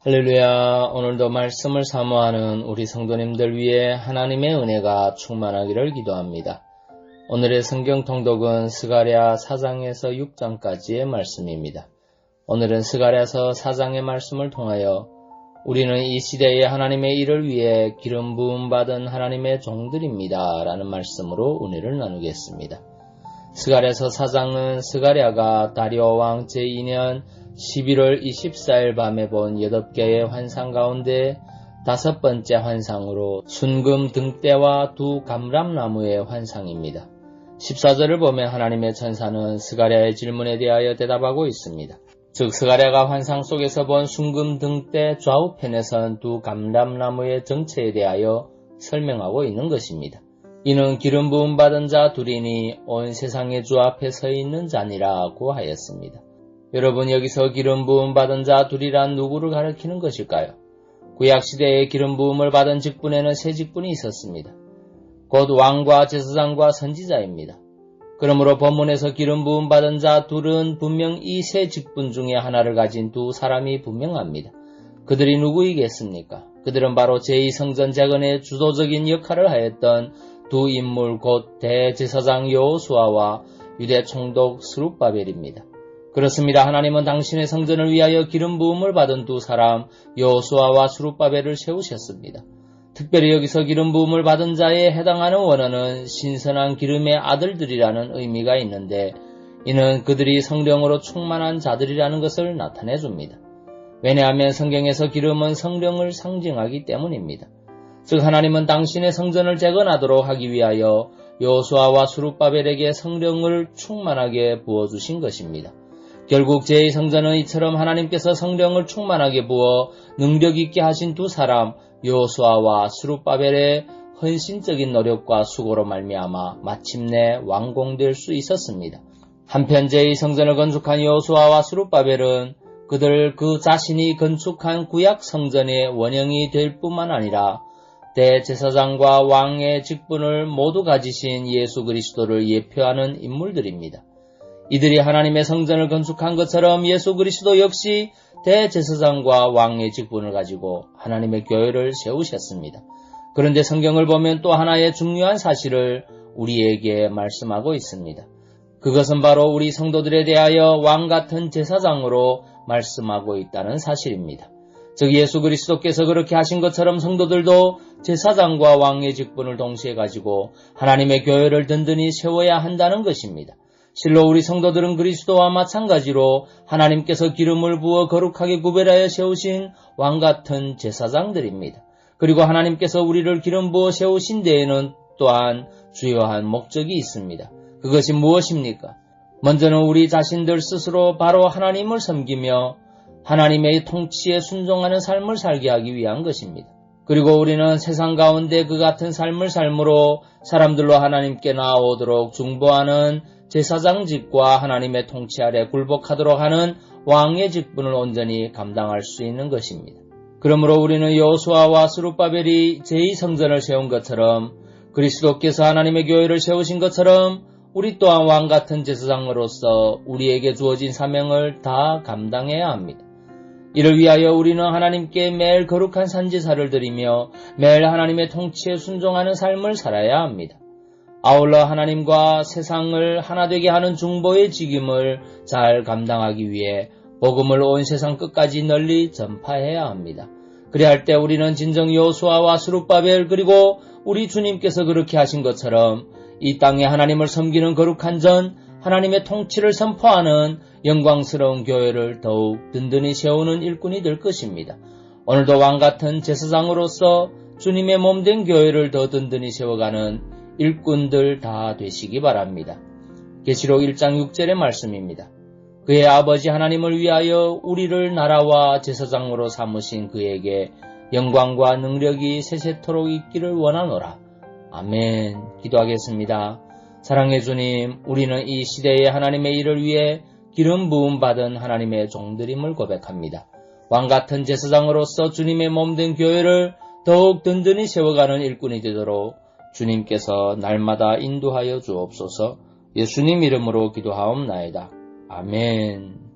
할렐루야. 오늘도 말씀을 사모하는 우리 성도님들 위해 하나님의 은혜가 충만하기를 기도합니다. 오늘의 성경 통독은 스가랴 4장에서 6장까지의 말씀입니다. 오늘은 스가랴서 4장의 말씀을 통하여 우리는 이 시대에 하나님의 일을 위해 기름 부음 받은 하나님의 종들입니다 라는 말씀으로 은혜를 나누겠습니다. 스가랴서 4장은 스가랴가 다리오 왕 제2년 11월 24일 밤에 본 8개의 환상 가운데 5번째 환상으로 순금 등대와 두 감람나무의 환상입니다. 14절을 보면 하나님의 천사는 스가랴의 질문에 대하여 대답하고 있습니다. 즉 스가랴가 환상 속에서 본 순금 등대 좌우편에 선 두 감람나무의 정체에 대하여 설명하고 있는 것입니다. 이는 기름 부음 받은 자 둘이니 온 세상의 주 앞에 서 있는 자니라고 하였습니다. 여러분, 여기서 기름 부음 받은 자 둘이란 누구를 가리키는 것일까요? 구약시대에 기름 부음을 받은 직분에는 세 직분이 있었습니다. 곧 왕과 제사장과 선지자입니다. 그러므로 본문에서 기름 부음 받은 자 둘은 분명 이 세 직분 중에 하나를 가진 두 사람이 분명합니다. 그들이 누구이겠습니까? 그들은 바로 제2성전 재건의 주도적인 역할을 하였던 두 인물 곧 대제사장 여호수아와 유대 총독 스룹바벨입니다. 그렇습니다. 하나님은 당신의 성전을 위하여 기름 부음을 받은 두 사람 여호수아와 스룹바벨을 세우셨습니다. 특별히 여기서 기름 부음을 받은 자에 해당하는 원어는 신선한 기름의 아들들이라는 의미가 있는데 이는 그들이 성령으로 충만한 자들이라는 것을 나타내 줍니다. 왜냐하면 성경에서 기름은 성령을 상징하기 때문입니다. 즉 하나님은 당신의 성전을 재건하도록 하기 위하여 여호수아와 스룹바벨에게 성령을 충만하게 부어주신 것입니다. 결국 제2성전은 이처럼 하나님께서 성령을 충만하게 부어 능력 있게 하신 두 사람 여호수아와 스룹바벨의 헌신적인 노력과 수고로 말미암아 마침내 완공될 수 있었습니다. 한편 제2성전을 건축한 여호수아와 스룹바벨은 그들 그 자신이 건축한 구약 성전의 원형이 될 뿐만 아니라 대제사장과 왕의 직분을 모두 가지신 예수 그리스도를 예표하는 인물들입니다. 이들이 하나님의 성전을 건축한 것처럼 예수 그리스도 역시 대제사장과 왕의 직분을 가지고 하나님의 교회를 세우셨습니다. 그런데 성경을 보면 또 하나의 중요한 사실을 우리에게 말씀하고 있습니다. 그것은 바로 우리 성도들에 대하여 왕 같은 제사장으로 말씀하고 있다는 사실입니다. 즉 예수 그리스도께서 그렇게 하신 것처럼 성도들도 제사장과 왕의 직분을 동시에 가지고 하나님의 교회를 든든히 세워야 한다는 것입니다. 실로 우리 성도들은 그리스도와 마찬가지로 하나님께서 기름을 부어 거룩하게 구별하여 세우신 왕같은 제사장들입니다. 그리고 하나님께서 우리를 기름 부어 세우신 데에는 또한 주요한 목적이 있습니다. 그것이 무엇입니까? 먼저는 우리 자신들 스스로 바로 하나님을 섬기며 하나님의 통치에 순종하는 삶을 살게 하기 위한 것입니다. 그리고 우리는 세상 가운데 그 같은 삶을 삶으로 사람들로 하나님께 나아오도록 중보하는 제사장직과 하나님의 통치 아래 굴복하도록 하는 왕의 직분을 온전히 감당할 수 있는 것입니다. 그러므로 우리는 여호수아와 스룹바벨이 제2성전을 세운 것처럼 그리스도께서 하나님의 교회를 세우신 것처럼 우리 또한 왕같은 제사장으로서 우리에게 주어진 사명을 다 감당해야 합니다. 이를 위하여 우리는 하나님께 매일 거룩한 산제사를 드리며 매일 하나님의 통치에 순종하는 삶을 살아야 합니다. 아울러 하나님과 세상을 하나 되게 하는 중보의 직임을 잘 감당하기 위해 복음을 온 세상 끝까지 널리 전파해야 합니다. 그래야 할 때 우리는 진정 여호수아와 스룹바벨 그리고 우리 주님께서 그렇게 하신 것처럼 이 땅에 하나님을 섬기는 거룩한 전 하나님의 통치를 선포하는 영광스러운 교회를 더욱 든든히 세우는 일꾼이 될 것입니다. 오늘도 왕같은 제사장으로서 주님의 몸된 교회를 더 든든히 세워가는 일꾼들 다 되시기 바랍니다. 계시록 1장 6절의 말씀입니다. 그의 아버지 하나님을 위하여 우리를 나라와 제사장으로 삼으신 그에게 영광과 능력이 세세토록 있기를 원하노라. 아멘. 기도하겠습니다. 사랑의 주님, 우리는 이 시대에 하나님의 일을 위해 기름 부음 받은 하나님의 종들임을 고백합니다. 왕같은 제사장으로서 주님의 몸된 교회를 더욱 든든히 세워가는 일꾼이 되도록 주님께서 날마다 인도하여 주옵소서. 예수님 이름으로 기도하옵나이다. 아멘.